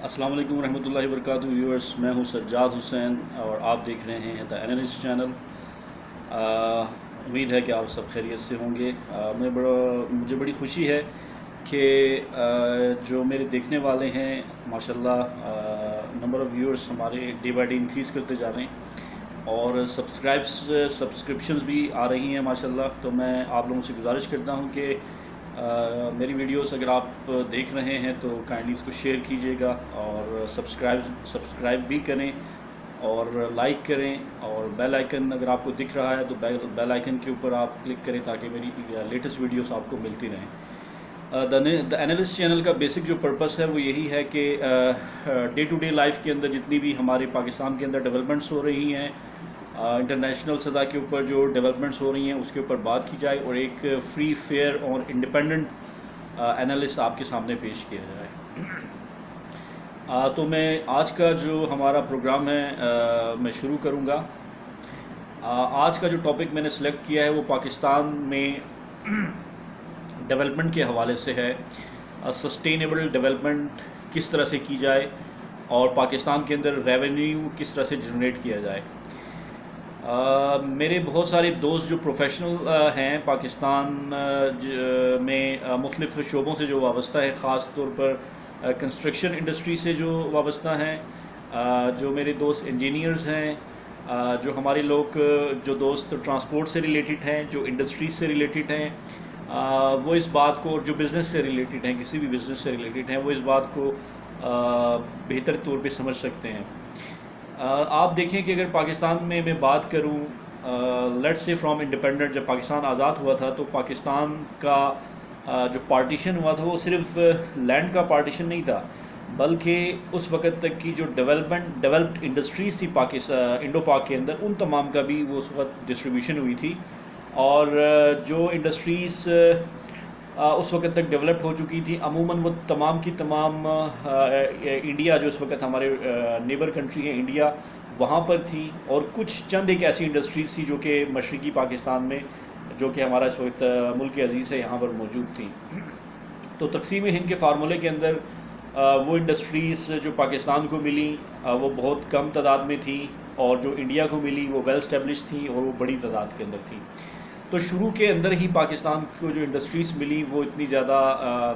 السلام علیکم ورحمۃ اللہ وبرکاتہ ویورز، میں ہوں سجاد حسین اور آپ دیکھ رہے ہیں دا اینالسٹ چینل۔ امید ہے کہ آپ سب خیریت سے ہوں گے۔ مجھے بڑی خوشی ہے کہ جو میرے دیکھنے والے ہیں ماشاءاللہ نمبر آف ویورز ہمارے ڈے بائی ڈے انکریز کرتے جا رہے ہیں اور سبسکرپشنز بھی آ رہی ہیں ماشاءاللہ۔ تو میں آپ لوگوں سے گزارش کرتا ہوں کہ میری ویڈیوز اگر آپ دیکھ رہے ہیں تو کائنڈلی اس کو شیئر کیجیے گا اور سبسکرائب بھی کریں اور لائک کریں، اور بیل آئیکن اگر آپ کو دکھ رہا ہے تو بیل آئیکن کے اوپر آپ کلک کریں تاکہ میری لیٹسٹ ویڈیوز آپ کو ملتی رہیں۔ دا اینالسٹ چینل کا بیسک جو پرپس ہے وہ یہی ہے کہ ڈے ٹو ڈے لائف کے اندر جتنی بھی ہمارے پاکستان کے اندر ڈیولپمنٹس ہو رہی ہیں، انٹرنیشنل سطح کے اوپر جو ڈیولپمنٹس ہو رہی ہیں اس کے اوپر بات کی جائے اور ایک فری فیئر اور انڈیپینڈنٹ انالسٹ آپ کے سامنے پیش کیا جائے۔ تو میں آج کا جو ہمارا پروگرام ہے میں شروع کروں گا۔ آج کا جو ٹاپک میں نے سلیکٹ کیا ہے وہ پاکستان میں ڈیولپمنٹ کے حوالے سے ہے۔ سسٹینیبل ڈیولپمنٹ کس طرح سے کی جائے اور پاکستان کے اندر ریونیو کس طرح سے جنریٹ کیا جائے۔ میرے بہت سارے دوست جو پروفیشنل ہیں پاکستان میں مختلف شعبوں سے جو وابستہ ہے، خاص طور پر کنسٹرکشن انڈسٹری سے جو وابستہ ہیں، جو میرے دوست انجینئرز ہیں، جو ہمارے لوگ جو دوست ٹرانسپورٹ سے ریلیٹڈ ہیں، جو انڈسٹریز سے ریلیٹڈ ہیں، وہ اس بات کو، جو بزنس سے ریلیٹڈ ہیں، کسی بھی بزنس سے ریلیٹڈ ہیں، وہ اس بات کو بہتر طور پہ سمجھ سکتے ہیں۔ آپ دیکھیں کہ اگر پاکستان میں بات کروں، لیٹ سے فرام انڈیپینڈنٹ، جب پاکستان آزاد ہوا تھا تو پاکستان کا جو پارٹیشن ہوا تھا وہ صرف لینڈ کا پارٹیشن نہیں تھا، بلکہ اس وقت تک کی جو ڈیولپڈ انڈسٹریز تھی انڈو پاک کے اندر، ان تمام کا بھی وہ اس وقت ڈسٹریبیوشن ہوئی تھی، اور جو انڈسٹریز اس وقت تک ڈیولپ ہو چکی تھی عموماً وہ تمام کی تمام انڈیا، جو اس وقت ہمارے نیبر کنٹری ہے انڈیا، وہاں پر تھی، اور کچھ چند ایک ایسی انڈسٹریز تھی جو کہ مشرقی پاکستان میں، جو کہ ہمارا اس وقت ملک عزیز ہے، یہاں پر موجود تھی۔ تو تقسیم ہند کے فارمولے کے اندر وہ انڈسٹریز جو پاکستان کو ملی وہ بہت کم تعداد میں تھی، اور جو انڈیا کو ملی وہ ویل اسٹیبلش تھی اور وہ بڑی تعداد کے اندر تھی۔ تو شروع کے اندر ہی پاکستان کو جو انڈسٹریز ملی وہ اتنی زیادہ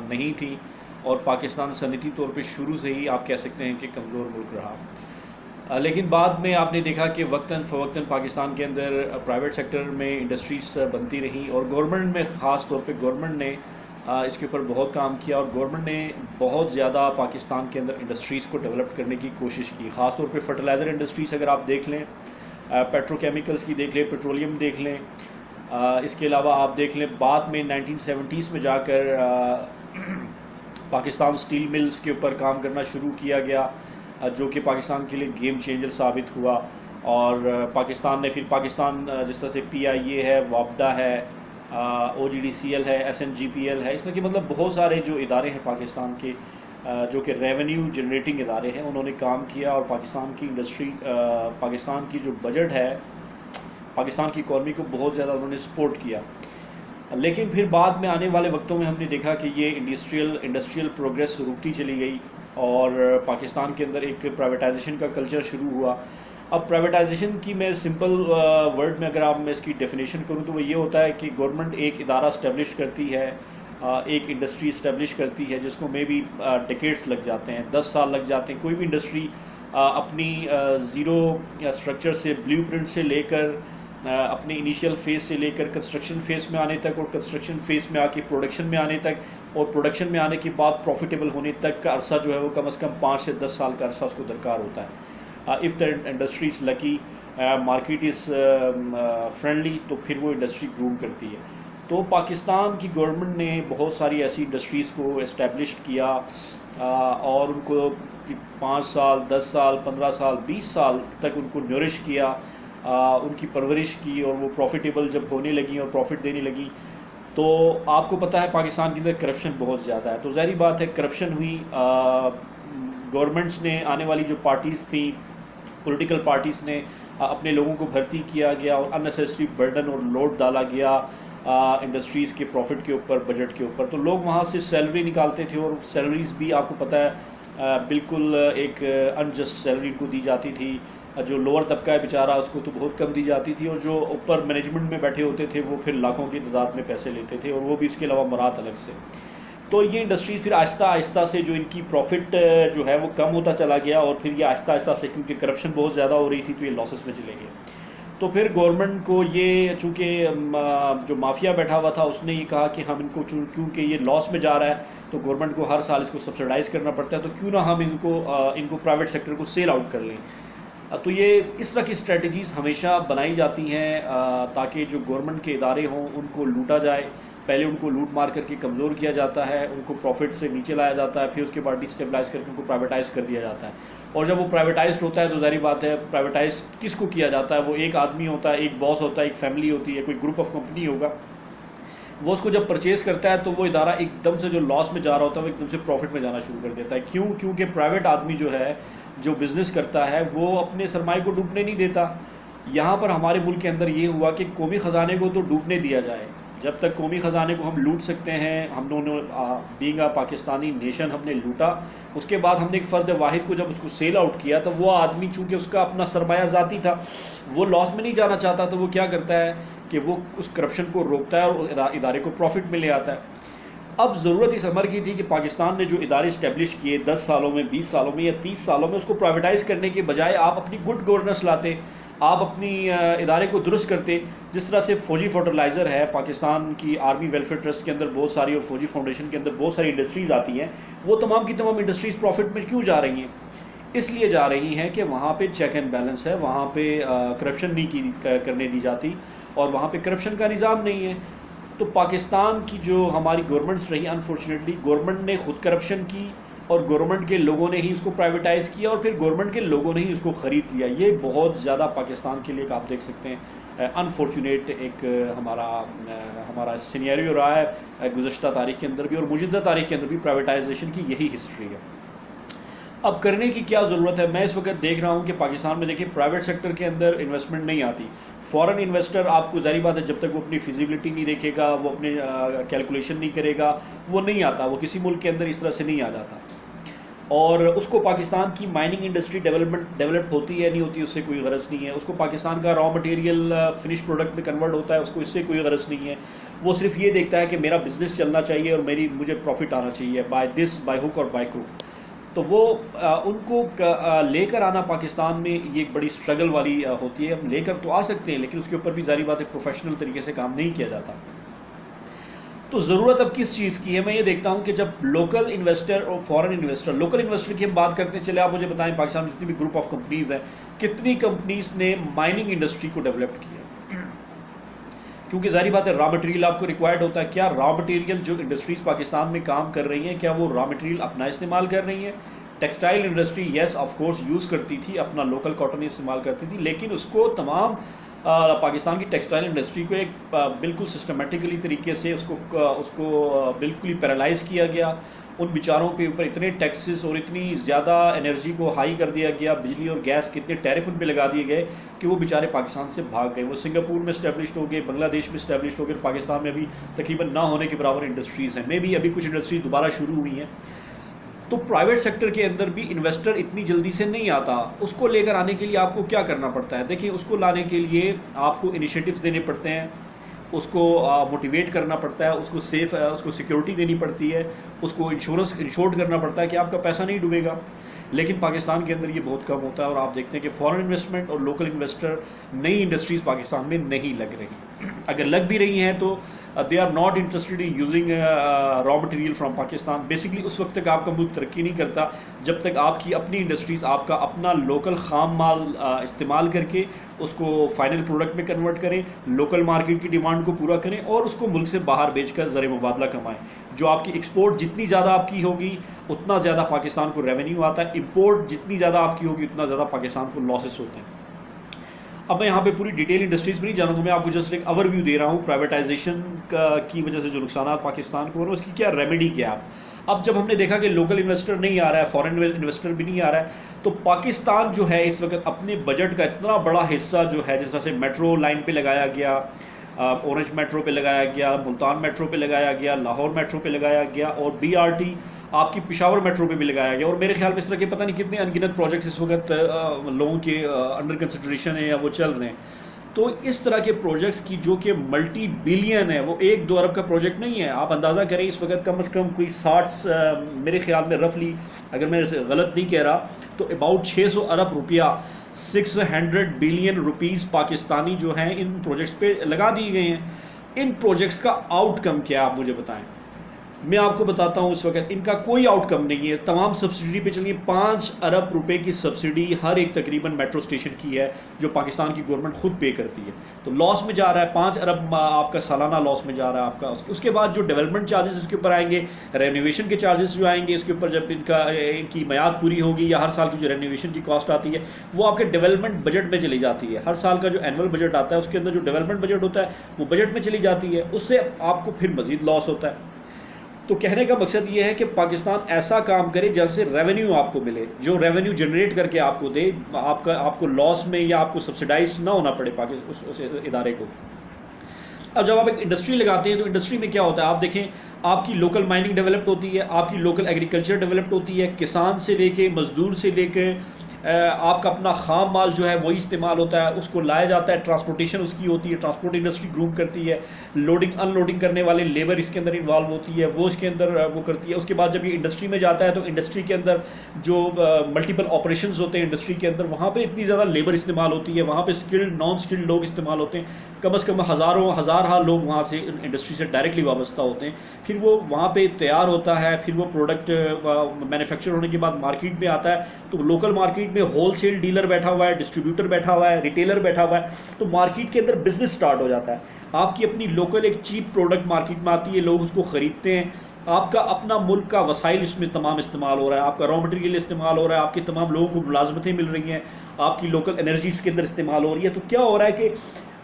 نہیں تھی، اور پاکستان صنعتی طور پہ شروع سے ہی آپ کہہ سکتے ہیں کہ کمزور ملک رہا۔ لیکن بعد میں آپ نے دیکھا کہ وقتاً فوقتاً پاکستان کے اندر پرائیویٹ سیکٹر میں انڈسٹریز بنتی رہیں، اور گورنمنٹ میں خاص طور پہ گورنمنٹ نے اس کے اوپر بہت کام کیا، اور گورنمنٹ نے بہت زیادہ پاکستان کے اندر انڈسٹریز کو ڈیولپ کرنے کی کوشش کی، خاص طور پہ فرٹیلائزر انڈسٹریز اگر آپ دیکھ لیں، پیٹرو کیمیکلز کی دیکھ لیں، پیٹرولیم دیکھ لیں، اس کے علاوہ آپ دیکھ لیں بعد میں 1970s میں جا کر پاکستان اسٹیل ملز کے اوپر کام کرنا شروع کیا گیا، جو کہ پاکستان کے لیے گیم چینجر ثابت ہوا، اور پاکستان نے پھر جس طرح سے PIA ہے، وابڈا ہے، OGDCL ہے، SNGPL ہے، اس طرح کہ مطلب بہت سارے جو ادارے ہیں پاکستان کے جو کہ ریونیو جنریٹنگ ادارے ہیں، انہوں نے کام کیا، اور پاکستان کی انڈسٹری، پاکستان کی جو بجٹ ہے، پاکستان کی اکانومی کو بہت زیادہ انہوں نے سپورٹ کیا۔ لیکن پھر بعد میں آنے والے وقتوں میں ہم نے دیکھا کہ یہ انڈسٹریل پروگریس رکتی چلی گئی، اور پاکستان کے اندر ایک پرائیویٹائزیشن کا کلچر شروع ہوا۔ اب پرائیویٹائزیشن کی میں سمپل ورڈ میں اگر میں اس کی ڈیفینیشن کروں تو وہ یہ ہوتا ہے کہ گورنمنٹ ایک ادارہ اسٹیبلش کرتی ہے، ایک انڈسٹری اسٹیبلش کرتی ہے، جس کو میں بھی ڈیکیڈز لگ جاتے ہیں، 10 سال لگ جاتے ہیں۔ کوئی بھی انڈسٹری اپنی زیرو اسٹرکچر سے، بلیو پرنٹ سے لے کر، اپنے انیشیل فیز سے لے کر کنسٹرکشن فیز میں آنے تک، اور کنسٹرکشن فیز میں آ کے پروڈکشن میں آنے تک، اور پروڈکشن میں آنے کے بعد پروفیٹیبل ہونے تک کا عرصہ جو ہے وہ کم از کم 5 سے 10 سال کا عرصہ اس کو درکار ہوتا ہے۔ If the industry is lucky, market is friendly, تو پھر وہ انڈسٹری گروم کرتی ہے۔ تو پاکستان کی گورنمنٹ نے بہت ساری ایسی انڈسٹریز کو اسٹیبلش کیا، اور ان کو 5 سال، 10 سال، 15 سال، 20 سال تک ان کو نورش کیا، ان کی پرورش کی، اور وہ پروفیٹیبل جب ہونے لگیں اور پروفٹ دینے لگیں، تو آپ کو پتہ ہے پاکستان کے اندر کرپشن بہت زیادہ ہے۔ تو ظاہری بات ہے کرپشن ہوئی، گورنمنٹس نے، آنے والی جو پارٹیز تھیں، پولیٹیکل پارٹیز نے اپنے لوگوں کو بھرتی کیا گیا، اور اننیسیسری برڈن اور لوڈ ڈالا گیا انڈسٹریز کے پروفٹ کے اوپر، بجٹ کے اوپر۔ تو لوگ وہاں سے سیلری نکالتے تھے، اور سیلریز بھی آپ کو پتہ ہے بالکل ایک انجسٹ سیلری ان کو دی جاتی تھی. جو لوور طبقہ ہے بیچارہ اس کو تو بہت کم دی جاتی تھی, اور جو اوپر مینجمنٹ میں بیٹھے ہوتے تھے وہ پھر لاکھوں کی تعداد میں پیسے لیتے تھے, اور وہ بھی اس کے علاوہ مراد الگ سے. تو یہ انڈسٹریز پھر آہستہ آہستہ سے جو ان کی پروفٹ جو ہے وہ کم ہوتا چلا گیا, اور پھر یہ آہستہ آہستہ سے کیونکہ کرپشن بہت زیادہ ہو رہی تھی تو یہ لاسز میں چلے گئے. تو پھر گورنمنٹ کو یہ چونکہ جو مافیا بیٹھا ہوا تھا اس نے یہ کہا کہ ہم ان کو کیونکہ یہ لاس میں جا رہا ہے تو گورنمنٹ کو ہر سال اس کو سبسڈائز کرنا پڑتا ہے, تو کیوں نہ ہم ان کو پرائیویٹ سیکٹر کو سیل آؤٹ کر لیں. تو یہ اس طرح کی اسٹریٹجیز ہمیشہ بنائی جاتی ہیں تاکہ جو گورنمنٹ کے ادارے ہوں ان کو لوٹا جائے. پہلے ان کو لوٹ مار کر کے کمزور کیا جاتا ہے, ان کو پروفٹ سے نیچے لایا جاتا ہے, پھر اس کے بعد ڈی اسٹیبلائز کر کے ان کو پرائیویٹائز کر دیا جاتا ہے. اور جب وہ پرائیویٹائزڈ ہوتا ہے تو ظاہری بات ہے پرائیویٹائز کس کو کیا جاتا ہے, وہ ایک آدمی ہوتا ہے, ایک باس ہوتا ہے, ایک فیملی ہوتی ہے, کوئی گروپ آف کمپنی ہوگا. وہ اس کو جب پرچیز کرتا ہے تو وہ ادارہ ایک دم سے جو لاس میں جا رہا ہوتا ہے وہ ایک دم سے پروفٹ میں جانا شروع کر دیتا ہے. کیونکہ پرائیویٹ آدمی جو ہے جو بزنس کرتا ہے وہ اپنے سرمایہ کو ڈوبنے نہیں دیتا. یہاں پر ہمارے ملک کے اندر یہ ہوا کہ قومی خزانے کو تو ڈوبنے دیا جائے. جب تک قومی خزانے کو ہم لوٹ سکتے ہیں, ہم دونوں بینگ اے پاکستانی نیشن ہم نے لوٹا. اس کے بعد ہم نے ایک فرد واحد کو جب اس کو سیل آؤٹ کیا تو وہ آدمی چونکہ اس کا اپنا سرمایہ ذاتی تھا وہ لاس میں نہیں جانا چاہتا, تو وہ کیا کرتا ہے کہ وہ اس کرپشن کو روکتا ہے اور ادارے کو پروفٹ میں لے آتا ہے. اب ضرورت اس امر کی تھی کہ پاکستان نے جو ادارے اسٹیبلش کیے 10 سالوں میں, 20 سالوں میں یا 30 سالوں میں, اس کو پرائیویٹائز کرنے کے بجائے آپ اپنی گڈ گورننس لاتے, آپ اپنی ادارے کو درست کرتے. جس طرح سے فوجی فرٹیلائزر ہے, پاکستان کی آرمی ویلفیئر ٹرسٹ کے اندر بہت ساری, اور فوجی فاؤنڈیشن کے اندر بہت ساری انڈسٹریز آتی ہیں, وہ تمام کی تمام انڈسٹریز پروفٹ میں کیوں جا رہی ہیں؟ اس لیے جا رہی ہیں کہ وہاں پہ چیک اینڈ بیلنس ہے, وہاں پہ کرپشن نہیں کرنے دی جاتی, اور وہاں پہ کرپشن کا نظام نہیں ہے. تو پاکستان کی جو ہماری گورنمنٹس رہی, انفارچونیٹلی گورنمنٹ نے خود کرپشن کی, اور گورنمنٹ کے لوگوں نے ہی اس کو پرائیویٹائز کیا, اور پھر گورنمنٹ کے لوگوں نے ہی اس کو خرید لیا. یہ بہت زیادہ پاکستان کے لیے ایک آپ دیکھ سکتے ہیں انفارچونیٹ ایک ہمارا سینیریو رہا ہے گزشتہ تاریخ کے اندر بھی, اور موجودہ تاریخ کے اندر بھی پرائیویٹائزیشن کی یہی ہسٹری ہے. اب کرنے کی کیا ضرورت ہے؟ میں اس وقت دیکھ رہا ہوں کہ پاکستان میں دیکھیں پرائیویٹ سیکٹر کے اندر انویسٹمنٹ نہیں آتی. فورن انویسٹر آپ کو ظاہری بات ہے جب تک وہ اپنی فیزیبلٹی نہیں دیکھے گا, وہ اپنے کیلکولیشن نہیں کرے گا, وہ نہیں آتا, وہ کسی ملک کے اندر اس طرح سے نہیں آ جاتا. اور اس کو پاکستان کی مائننگ انڈسٹری ڈیولپ ہوتی ہے نہیں ہوتی اس سے کوئی غرض نہیں ہے. اس کو پاکستان کا را مٹیریل فنش پروڈکٹ میں کنورٹ ہوتا ہے, اس کو اس سے کوئی غرض نہیں ہے. وہ صرف یہ دیکھتا ہے کہ میرا بزنس چلنا چاہیے اور مجھے پروفٹ آنا چاہیے, بائی ہک اور بائی کروک. تو وہ ان کو لے کر آنا پاکستان میں یہ ایک بڑی اسٹرگل والی ہوتی ہے. ہم لے کر تو آ سکتے ہیں لیکن اس کے اوپر بھی ظاہری بات ہے پروفیشنل طریقے سے کام نہیں کیا جاتا. تو ضرورت اب کس چیز کی ہے؟ میں یہ دیکھتا ہوں کہ جب لوکل انویسٹر اور فورن انویسٹر, لوکل انویسٹر کی ہم بات کرتے ہیں, چلے آپ مجھے بتائیں پاکستان میں جتنی بھی گروپ آف کمپنیز ہیں کتنی کمپنیز نے مائننگ انڈسٹری کو ڈیولپ کیا؟ کیونکہ ظاہری بات ہے را مٹیریل آپ کو ریکوائرڈ ہوتا ہے. کیا را مٹیریل جو انڈسٹریز پاکستان میں کام کر رہی ہیں کیا وہ را مٹیریل اپنا استعمال کر رہی ہیں؟ Textile industry yes of course use کرتی تھی, اپنا لوکل کاٹن استعمال کرتی تھی, لیکن اس کو تمام پاکستان کی ٹیکسٹائل انڈسٹری کو ایک بالکل سسٹمیٹکلی طریقے سے اس کو بالکل ہی پیرالائز کیا گیا. ان بیچاروں پہ اوپر اتنے ٹیکسز اور اتنی زیادہ انرجی کو ہائی کر دیا گیا, بجلی اور گیس کے اتنے ٹیرف ان پہ لگا دیے گئے کہ وہ بیچارے پاکستان سے بھاگ گئے. وہ سنگاپور میں اسٹیبلشڈ ہو گئے, بنگلہ دیش میں اسٹیبلشڈ ہو گئے, پاکستان میں ابھی تقریباً نہ ہونے کے برابر انڈسٹریز ہیں. میں بھی ابھی کچھ انڈسٹریز دوبارہ شروع ہوئی ہیں. تو پرائیویٹ سیکٹر کے اندر بھی انویسٹر اتنی جلدی سے نہیں آتا. اس کو لے کر آنے کے لیے آپ کو کیا کرنا پڑتا ہے؟ دیکھیں اس کو لانے کے لیے آپ کو انیشیٹوز دینے پڑتے ہیں, اس کو موٹیویٹ کرنا پڑتا ہے, اس کو سیکیورٹی دینی پڑتی ہے, اس کو انشورڈ کرنا پڑتا ہے کہ آپ کا پیسہ نہیں ڈوبے گا. لیکن پاکستان کے اندر یہ بہت کم ہوتا ہے, اور آپ دیکھتے ہیں کہ فورن انویسٹمنٹ اور لوکل انویسٹر نئی انڈسٹریز پاکستان میں نہیں لگ رہی. اگر لگ بھی رہی ہیں تو they are not interested in using raw material from Pakistan. Basically اس وقت تک آپ کا ملک ترقی نہیں کرتا جب تک آپ کی اپنی انڈسٹریز آپ کا اپنا لوکل خام مال استعمال کر کے اس کو فائنل پروڈکٹ میں کنورٹ کریں, لوکل مارکیٹ کی ڈیمانڈ کو پورا کریں, اور اس کو ملک سے باہر بیچ کر زر مبادلہ کمائیں. جو آپ کی ایکسپورٹ جتنی زیادہ آپ کی ہوگی اتنا زیادہ پاکستان کو ریونیو آتا ہے, امپورٹ جتنی زیادہ آپ کی ہوگی اتنا زیادہ پاکستان کو لاسز ہوتے ہیں. اب میں یہاں پہ پوری ڈیٹیل انڈسٹریز میں نہیں جانوں گا, میں آپ کو جسٹ ایک اوور ویو دے رہا ہوں پرائیویٹائزیشن کی وجہ سے جو نقصانات پاکستان کو, اور اس کی کیا ریمیڈی کیا. اب جب ہم نے دیکھا کہ لوکل انویسٹر نہیں آ رہا ہے, فورن انویسٹر بھی نہیں آ رہا ہے, تو پاکستان جو ہے اس وقت اپنے بجٹ کا اتنا بڑا حصہ جو ہے جس طرح سے میٹرو لائن پہ لگایا گیا, اورنج میٹرو پہ لگایا گیا، ملتان میٹرو پہ لگایا گیا، لاہور میٹرو پہ لگایا گیا، اور BRT آپ کی پشاور میٹرو پہ بھی لگایا گیا، اور میرے خیال میں اس طرح کے پتہ نہیں کتنے انگنت پروجیکٹس اس وقت لوگوں کے انڈر کنسیڈریشن ہیں یا وہ چل رہے ہیں. تو اس طرح کے پروجیکٹس کی جو کہ ملٹی بلین ہے، وہ 1-2 ارب کا پروجیکٹ نہیں ہے. آپ اندازہ کریں اس وقت کم از کم کوئی 60 میرے خیال میں رفلی، اگر میں غلط نہیں کہہ رہا تو اباؤٹ 600 ارب روپیہ 600 بلین روپیز پاکستانی جو ہیں ان پروجیکٹس پہ لگا دیے گئے ہیں. ان پروجیکٹس کا آؤٹ کم کیا آپ مجھے بتائیں. میں آپ کو بتاتا ہوں اس وقت ان کا کوئی آؤٹ کم نہیں ہے. تمام سبسڈی پہ چلیے 5 ارب روپے کی سبسڈی ہر ایک تقریباً میٹرو اسٹیشن کی ہے جو پاکستان کی گورنمنٹ خود پے کرتی ہے. تو لاس میں جا رہا ہے 5 ارب آپ کا سالانہ لاس میں جا رہا ہے آپ کا. اس کے بعد جو ڈیولپمنٹ چارجز اس کے اوپر آئیں گے، رینوویشن کے چارجز جو آئیں گے اس کے اوپر، جب ان کی میعاد پوری ہوگی یا ہر سال کی جو رینوویشن کی کاسٹ آتی ہے وہ آپ کے ڈیولپمنٹ بجٹ میں چلی جاتی ہے. ہر سال کا جو اینول بجٹ آتا ہے اس کے اندر جو ڈیولپمنٹ بجٹ ہوتا ہے وہ بجٹ میں چلی جاتی ہے. اس سے آپ کو پھر مزید لاس ہوتا ہے. تو کہنے کا مقصد یہ ہے کہ پاکستان ایسا کام کرے جہاں سے ریونیو آپ کو ملے، جو ریونیو جنریٹ کر کے آپ کو دے، آپ کو لاس میں یا آپ کو سبسڈائز نہ ہونا پڑے اس ادارے کو. اب جب آپ ایک انڈسٹری لگاتے ہیں تو انڈسٹری میں کیا ہوتا ہے، آپ دیکھیں آپ کی لوکل مائننگ ڈیولپڈ ہوتی ہے، آپ کی لوکل ایگریکلچر ڈیولپڈ ہوتی ہے، کسان سے لے کے مزدور سے لے کے آپ کا اپنا خام مال جو ہے وہی استعمال ہوتا ہے، اس کو لایا جاتا ہے، ٹرانسپورٹیشن اس کی ہوتی ہے، ٹرانسپورٹ انڈسٹری گروم کرتی ہے، لوڈنگ ان لوڈنگ کرنے والے لیبر اس کے اندر انوالو ہوتی ہے، وہ اس کے اندر وہ کرتی ہے. اس کے بعد جب یہ انڈسٹری میں جاتا ہے تو انڈسٹری کے اندر جو ملٹیپل آپریشنز ہوتے ہیں انڈسٹری کے اندر، وہاں پہ اتنی زیادہ لیبر استعمال ہوتی ہے، وہاں پہ اسکلڈ نان اسکلڈ لوگ استعمال ہوتے ہیں، کم از کم ہزارہ لوگ وہاں سے انڈسٹری سے ڈائریکٹلی وابستہ ہوتے ہیں. پھر وہ وہاں پہ تیار ہوتا ہے، پھر وہ پروڈکٹ مینوفیکچر ہونے کے بعد مارکیٹ میں آتا ہے. تو لوکل مارکیٹ میں ہول سیل ڈیلر بیٹھا ہوا ہے، ڈسٹریبیوٹر بیٹھا ہوا ہے، ریٹیلر بیٹھا ہوا ہے. تو مارکیٹ کے اندر بزنس سٹارٹ ہو جاتا ہے. آپ کی اپنی لوکل ایک چیپ پروڈکٹ مارکیٹ میں آتی ہے، لوگ اس کو خریدتے ہیں. آپ کا اپنا ملک کا وسائل اس میں تمام استعمال ہو رہا ہے، آپ کا را مٹیریل استعمال ہو رہا ہے، آپ کے تمام لوگوں کو ملازمتیں مل رہی ہیں، آپ کی لوکل انرجی اس کے اندر استعمال ہو رہی ہے. تو کیا ہو رہا ہے کہ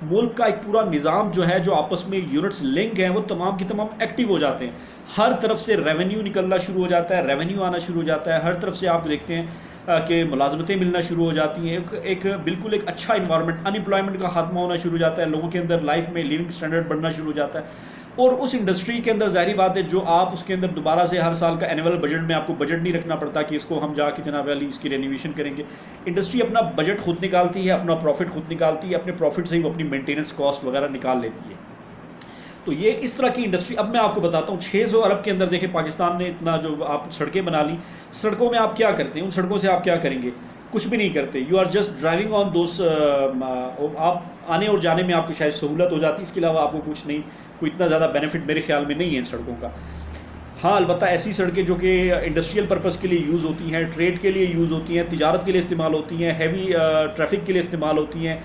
ملک کا ایک پورا نظام جو ہے، جو آپس میں یونٹس لنک ہیں، وہ تمام کی تمام ایکٹیو ہو جاتے ہیں. ہر طرف سے ریونیو نکلنا شروع ہو جاتا ہے، ریونیو آنا شروع ہو جاتا ہے. ہر طرف سے آپ دیکھتے ہیں کہ ملازمتیں ملنا شروع ہو جاتی ہیں. ایک بالکل ایک اچھا انوائرمنٹ، ان امپلائمنٹ کا خاتمہ ہونا شروع ہو جاتا ہے. لوگوں کے اندر لائف میں لیونگ سٹینڈرڈ بڑھنا شروع ہو جاتا ہے. اور اس انڈسٹری کے اندر ظاہری بات ہے، جو آپ اس کے اندر دوبارہ سے ہر سال کا اینول بجٹ میں آپ کو بجٹ نہیں رکھنا پڑتا کہ اس کو ہم جا کے جناب علی اس کی رینوویشن کریں گے. انڈسٹری اپنا بجٹ خود نکالتی ہے، اپنا پروفٹ خود نکالتی ہے، اپنے پروفٹ سے ہی وہ اپنی مینٹیننس کاسٹ وغیرہ نکال لیتی ہے. تو یہ اس طرح کی انڈسٹری. اب میں آپ کو بتاتا ہوں 600 ارب کے اندر دیکھیں پاکستان نے اتنا جو آپ سڑکیں بنا لی. سڑکوں میں آپ کیا کرتے ہیں؟ ان سڑکوں سے آپ کیا کریں گے؟ کچھ بھی نہیں کرتے. You are just driving on those. آپ آنے اور جانے میں آپ کو شاید سہولت ہو جاتی ہے، اس کے علاوہ آپ کو کچھ نہیں، کوئی اتنا زیادہ بینیفٹ میرے خیال میں نہیں ہے ان سڑکوں کا. ہاں البتہ ایسی سڑکیں جو کہ انڈسٹریل پرپز کے لیے یوز ہوتی ہیں، ٹریڈ کے لیے یوز ہوتی ہیں، تجارت کے لیے استعمال ہوتی ہیں، ہیوی ٹریفک کے لیے استعمال ہوتی ہیں،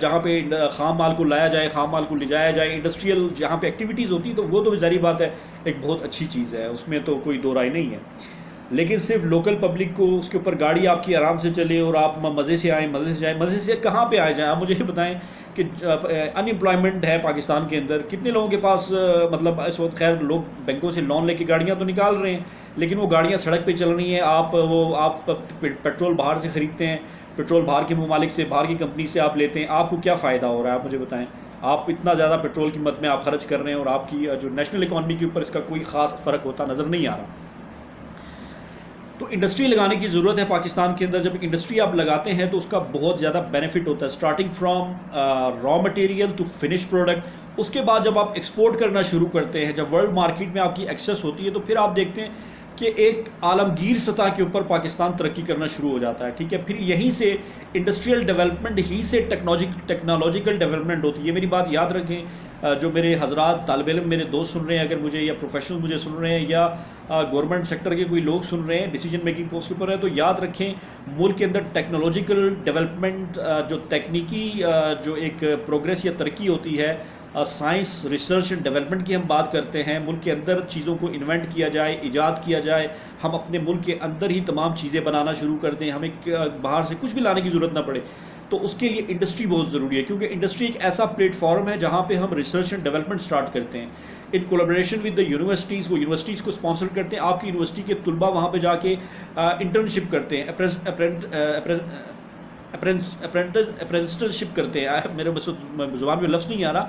جہاں پہ خام مال کو لایا جائے، خام مال کو لے جایا جائے، انڈسٹریل جہاں پہ ایکٹیویٹیز ہوتی ہیں، تو وہ تو ظاہری بات ہے ایک بہت اچھی چیز ہے، اس میں تو کوئی دو رائے نہیں ہے. لیکن صرف لوکل پبلک کو اس کے اوپر گاڑی آپ کی آرام سے چلے اور آپ مزے سے آئیں، مزے سے جائیں، مزے سے کہاں پہ آئے جائیں؟ آپ مجھے یہ بتائیں کہ ان امپلائمنٹ ہے پاکستان کے اندر، کتنے لوگوں کے پاس مطلب اس وقت خیر لوگ بینکوں سے لون لے کے گاڑیاں تو نکال رہے ہیں، لیکن وہ گاڑیاں سڑک پہ چل رہی ہیں. آپ پیٹرول باہر سے خریدتے ہیں، پیٹرول باہر کے ممالک سے، باہر کی کمپنی سے آپ لیتے ہیں، آپ کو کیا فائدہ ہو رہا ہے؟ آپ مجھے بتائیں. آپ اتنا زیادہ پیٹرول کی قیمت میں آپ خرچ کر رہے ہیں اور آپ کی جو نیشنل اکانومی کے اوپر اس کا کوئی خاص فرق ہوتا نظر نہیں آ رہا. تو انڈسٹری لگانے کی ضرورت ہے پاکستان کے اندر. جب انڈسٹری آپ لگاتے ہیں تو اس کا بہت زیادہ بینیفٹ ہوتا ہے، starting from raw material to finish product. اس کے بعد جب آپ ایکسپورٹ کرنا شروع کرتے ہیں، جب ورلڈ مارکیٹ میں آپ کی ایکسیس ہوتی ہے، تو پھر آپ دیکھتے ہیں کہ ایک عالمگیر سطح کے اوپر پاکستان ترقی کرنا شروع ہو جاتا ہے. ٹھیک ہے، پھر یہیں سے انڈسٹریل ڈیولپمنٹ ہی سے ٹیکنالوجیکل ڈیولپمنٹ ہوتی ہے. یہ میری بات یاد رکھیں، جو میرے حضرات طالب علم میرے دوست سن رہے ہیں اگر مجھے، یا پروفیشنل مجھے سن رہے ہیں، یا گورنمنٹ سیکٹر کے کوئی لوگ سن رہے ہیں ڈیسیجن میکنگ پوسٹ کے اوپر ہیں، تو یاد رکھیں ملک کے اندر ٹیکنالوجیکل ڈیولپمنٹ، جو تکنیکی جو ایک پروگریس یا ترقی ہوتی ہے، سائنس ریسرچ اینڈ ڈیولپمنٹ کی ہم بات کرتے ہیں. ملک کے اندر چیزوں کو انوینٹ کیا جائے، ایجاد کیا جائے، ہم اپنے ملک کے اندر ہی تمام چیزیں بنانا شروع کر دیں، ہمیں باہر سے کچھ بھی لانے کی ضرورت نہ پڑے. تو اس کے لیے انڈسٹری بہت ضروری ہے، کیونکہ انڈسٹری ایک ایسا پلیٹ فارم ہے جہاں پہ ہم ریسرچ اینڈ ڈیولپمنٹ اسٹارٹ کرتے ہیں ان کولیبریشن ود دا یونیورسٹیز. وہ یونیورسٹیز کو اسپانسر کرتے ہیں، آپ کی یونیورسٹی کے طلباء وہاں پہ جا کے انٹرنشپ کرتے ہیں، اپرینٹسشپ کرتے ہیں. میرے زبان میں لفظ نہیں آ رہا.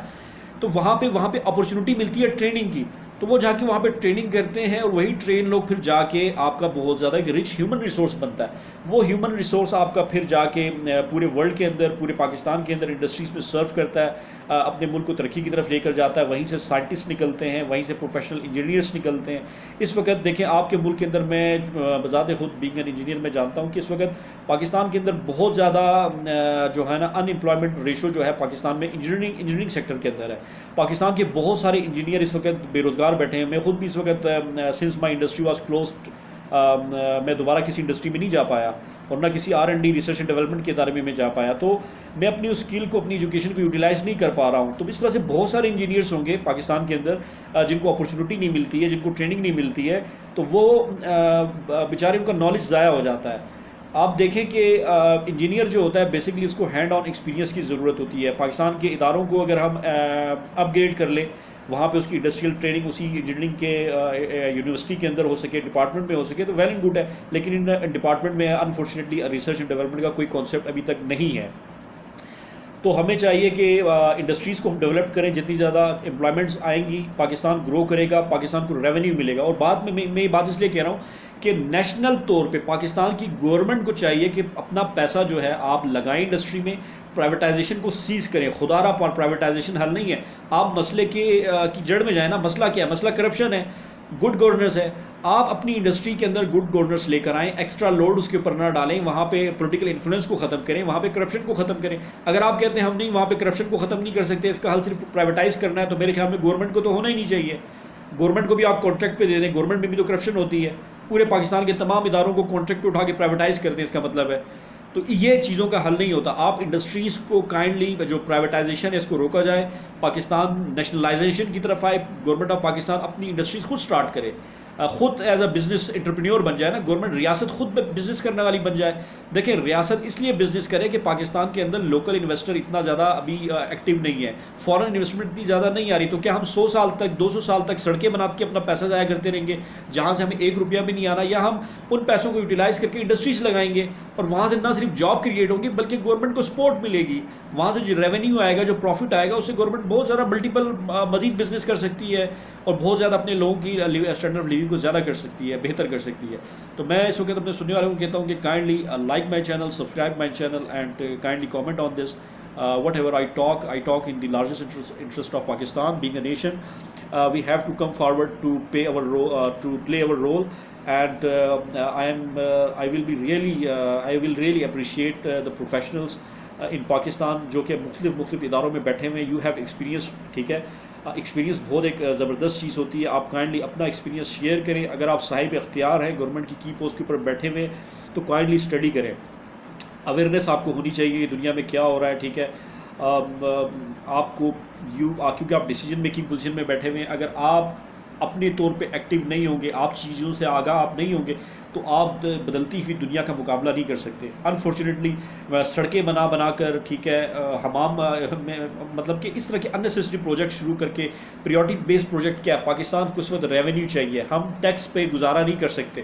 تو وہاں پہ اپرچونٹی ملتی ہے ٹریننگ کی، تو وہ جا کے وہاں پہ ٹریننگ کرتے ہیں، اور وہی ٹرین لوگ پھر جا کے آپ کا بہت زیادہ ایک رچ ہیومن ریسورس بنتا ہے. وہ ہیومن ریسورس آپ کا پھر جا کے پورے ورلڈ کے اندر، پورے پاکستان کے اندر انڈسٹریز میں سرو کرتا ہے، اپنے ملک کو ترقی کی طرف لے کر جاتا ہے. وہیں سے سائنٹسٹ نکلتے ہیں، وہیں سے پروفیشنل انجینئرس نکلتے ہیں. اس وقت دیکھیں آپ کے ملک کے اندر، میں بذات خود بینگ این انجینئر میں جانتا ہوں کہ اس وقت پاکستان کے اندر بہت زیادہ جو ہے نا ان امپلائمنٹ ریشو جو ہے پاکستان میں انجینئرنگ سیکٹر کے اندر ہے. پاکستان کے بہت سارے انجینئر اس وقت بے روزگار بیٹھے ہیں. میں خود بھی اس وقت since my industry was closed, میں دوبارہ کسی انڈسٹری میں نہیں جا پایا، اور نہ کسی R&D ریسرچ اینڈ ڈیولپمنٹ کے ادارے میں جا پایا، تو میں اپنی اس اسکل کو، اپنی ایجوکیشن کو یوٹیلائز نہیں کر پا رہا ہوں. تو اس طرح سے بہت سارے انجینئرس ہوں گے پاکستان کے اندر جن کو اپرچونٹی نہیں ملتی ہے، جن کو ٹریننگ نہیں ملتی ہے، تو وہ بیچارے ان کا نالج ضائع ہو جاتا ہے. آپ دیکھیں کہ انجینئر جو ہوتا ہے بیسکلی اس کو ہینڈ آن ایکسپیرینس کی ضرورت ہوتی ہے. پاکستان کے اداروں کو اگر ہم اپ گریڈ کر لیں، وہاں پہ اس کی انڈسٹریل ٹریننگ اسی انجینئرنگ کے یونیورسٹی کے اندر ہو سکے، ڈپارٹمنٹ میں ہو سکے، تو ویل اینڈ گڈ ہے. لیکن ان ڈپارٹمنٹ میں انفارچونیٹلی ریسرچ اینڈ ڈیولپمنٹ کا کوئی کانسیپٹ ابھی تک نہیں ہے. تو ہمیں چاہیے کہ انڈسٹریز کو ہم ڈیولپ کریں. جتنی زیادہ امپلائمنٹس آئیں گی، پاکستان گرو کرے گا، پاکستان کو ریونیو ملے گا. اور بعد میں یہ بات اس لیے کہہ رہا ہوں کہ نیشنل طور پہ پاکستان کی گورنمنٹ کو چاہیے کہ اپنا پیسہ جو ہے آپ لگائیں انڈسٹری میں، پرائیویٹائزیشن کو سیز کریں. خدا را پرائیویٹائزیشن حل نہیں ہے. آپ مسئلے کی جڑ میں جائیں نا. مسئلہ کیا ہے؟ مسئلہ کرپشن ہے، گڈ گورننس ہے. آپ اپنی انڈسٹری کے اندر گڈ گورننس لے کر آئیں، ایکسٹرا لوڈ اس کے اوپر نہ ڈالیں، وہاں پہ پولیٹیکل انفلوئنس کو ختم کریں، وہاں پہ کرپشن کو ختم کریں. اگر آپ کہتے ہیں ہم نہیں وہاں پہ کرپشن کو ختم نہیں کر سکتے، اس کا حل صرف پرائیویٹائز کرنا ہے، تو میرے خیال میں گورنمنٹ کو تو ہونا ہی نہیں چاہیے. گورنمنٹ کو بھی آپ کانٹریکٹ پہ دے دیں، گورنمنٹ میں بھی تو کرپشن ہوتی ہے. پورے پاکستان کے تمام اداروں کو کانٹریکٹ پہ اٹھا کے پرائیویٹائز کرتے ہیں، اس کا مطلب ہے. تو یہ چیزوں کا حل نہیں ہوتا. آپ انڈسٹریز کو کائنڈلی، جو پرائیویٹائزیشن ہے اس کو روکا جائے، پاکستان نیشنلائزیشن کی طرف آئے. گورنمنٹ آف پاکستان اپنی انڈسٹریز خود سٹارٹ کرے، خود ایز اے بزنس انٹرپرینور بن جائے نا. گورنمنٹ ریاست خود بزنس کرنے والی بن جائے. دیکھیں ریاست اس لیے بزنس کرے کہ پاکستان کے اندر لوکل انویسٹر اتنا زیادہ ابھی ایکٹیو نہیں ہے، فارن انویسٹمنٹ اتنی زیادہ نہیں آ رہی. تو کیا ہم 100 سال تک، 200 سال تک سڑکیں بنا کے اپنا پیسہ ضائع کرتے رہیں گے جہاں سے ہمیں 1 روپیہ بھی نہیں آنا؟ یا ہم ان پیسوں کو یوٹیلائز کر کے انڈسٹریز لگائیں گے، اور وہاں سے نہ صرف جاب کریٹ ہوں گی بلکہ گورنمنٹ کو سپورٹ ملے گی. وہاں سے جو ریونیو آئے گا، جو پروفٹ آئے گا، اس سے گورنمنٹ بہت زیادہ ملٹیپل مزید بزنس کر سکتی ہے، اور بہت زیادہ اپنے لوگوں کی اسٹینڈرڈ آف لیونگ کو زیادہ کر سکتی ہے، بہتر کر سکتی ہے. تو میں اس وقت اپنے سننے والوں کو کہتا ہوں کہ kindly like my channel, subscribe my channel, and kindly comment on this. Whatever I talk in the largest interest of Pakistan being a nation. We have to come forward to play our role, and I will really appreciate the professionals in Pakistan جو کہ مختلف اداروں میں بیٹھے ہوئے. You have experience، ٹھیک ہے، experience بہت ایک زبردست چیز ہوتی ہے. آپ کائنڈلی اپنا ایکسپیرینس شیئر کریں. اگر آپ صاحب اختیار ہیں، گورنمنٹ کی پوسٹ کے اوپر بیٹھے ہوئے، تو کائنڈلی اسٹڈی کریں. اویئرنیس آپ کو ہونی چاہیے کہ دنیا میں کیا ہو رہا ہے، ٹھیک ہے. آپ کو کیونکہ آپ ڈیسیجن میکنگ پوزیشن میں بیٹھے ہوئے ہیں، اگر آپ اپنے طور پہ ایکٹیو نہیں ہوں گے، آپ چیزوں سے آگاہ آپ نہیں ہوں گے، تو آپ بدلتی ہوئی دنیا کا مقابلہ نہیں کر سکتے. انفارچونیٹلی سڑکیں بنا کر، ٹھیک ہے، حمام میں، مطلب کہ اس طرح کے اننیسیسری پروجیکٹ شروع کر کے، پریورٹی بیسڈ پروجیکٹ کیا ہے؟ پاکستان کو اس وقت ریونیو چاہیے. ہم ٹیکس پہ گزارا نہیں کر سکتے،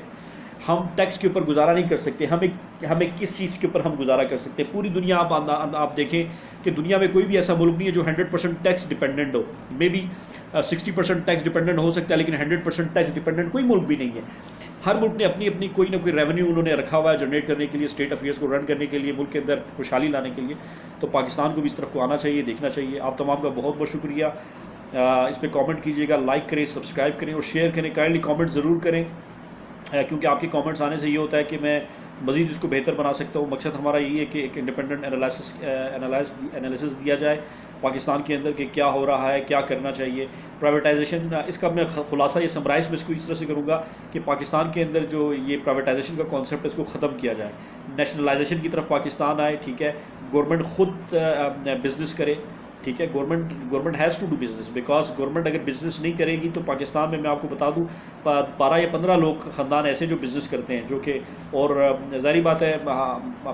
ہم ٹیکس کے اوپر گزارا نہیں کر سکتے. ہمیں کس چیز کے اوپر ہم گزارا کر سکتے ہیں؟ پوری دنیا آپ دیکھیں کہ دنیا میں کوئی بھی ایسا ملک نہیں ہے جو 100% ٹیکس ڈپینڈنٹ ہو. مے بی 60% ٹیکس ڈپینڈنٹ ہو سکتا ہے، لیکن 100% ٹیکس ڈپینڈنٹ کوئی ملک بھی نہیں ہے. ہر ملک نے اپنی کوئی نہ کوئی ریونیو انہوں نے رکھا ہوا ہے جنریٹ کرنے کے لیے، اسٹیٹ افیئرس کو رن کرنے کے لیے، ملک کے اندر خوشحالی لانے کے لیے. تو پاکستان کو بھی اس طرف کو آنا چاہیے، دیکھنا چاہیے. آپ تمام کا بہت بہت شکریہ. اس پہ کامنٹ کیجیے گا، لائک کریں، سبسکرائب کریں اور شیئر کریں. کائنڈلی کامنٹ ضرور کریں، کیونکہ آپ کے کامنٹس آنے سے یہ ہوتا ہے کہ میں مزید اس کو بہتر بنا سکتا ہوں. مقصد ہمارا یہی ہے کہ ایک انڈیپینڈنٹ انالیسس دیا جائے پاکستان کے اندر کہ کیا ہو رہا ہے، کیا کرنا چاہیے. پرائیویٹائزیشن، اس کا میں خلاصہ یہ سمرائز میں اس کو اس طرح سے کروں گا کہ پاکستان کے اندر جو یہ پرائیویٹائزیشن کا کانسیپٹ ہے اس کو ختم کیا جائے، نیشنلائزیشن کی طرف پاکستان آئے. ٹھیک ہے، گورنمنٹ خود بزنس کرے. ٹھیک ہے، government has to do business, because government اگر بزنس نہیں کرے گی تو پاکستان میں آپ کو بتا دوں 12 یا 15 لوگ خاندان ایسے جو بزنس کرتے ہیں، جو کہ، اور ظاہری بات ہے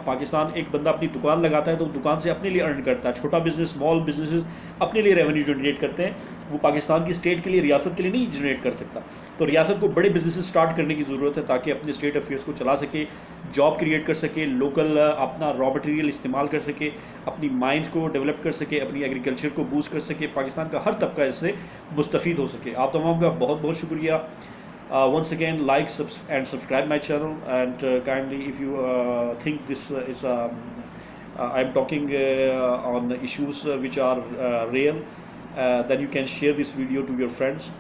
پاکستان ایک بندہ اپنی دکان لگاتا ہے تو دکان سے اپنے لیے ارن کرتا ہے. چھوٹا بزنس، اسمال بزنسز اپنے لیے ریونیو جنریٹ کرتے ہیں، وہ پاکستان کی اسٹیٹ کے لیے، ریاست کے لیے نہیں جنریٹ کر سکتا. تو ریاست کو بڑے بزنس سٹارٹ کرنے کی ضرورت ہے تاکہ اپنے اسٹیٹ افیئرس کو چلا سکے، جاب کریٹ کر سکے، لوکل اپنا را مٹیریل استعمال کر سکے، اپنی مائنز کو ڈیولپ کر سکے، اپنی ایگریکلچر کو بوسٹ کر سکے, پاکستان کا ہر طبقہ اس سے مستفید ہو سکے. آپ تمام کا بہت بہت شکریہ. Once again, like and subscribe my channel, and kindly, if you think this is I'm talking on issues which are real, then you can share this video to your friends.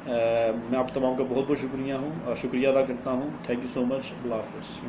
میں آپ تمام کا بہت بہت شکریہ ادا کرتا ہوں. تھینک یو سو مچ. اللہ حافظ.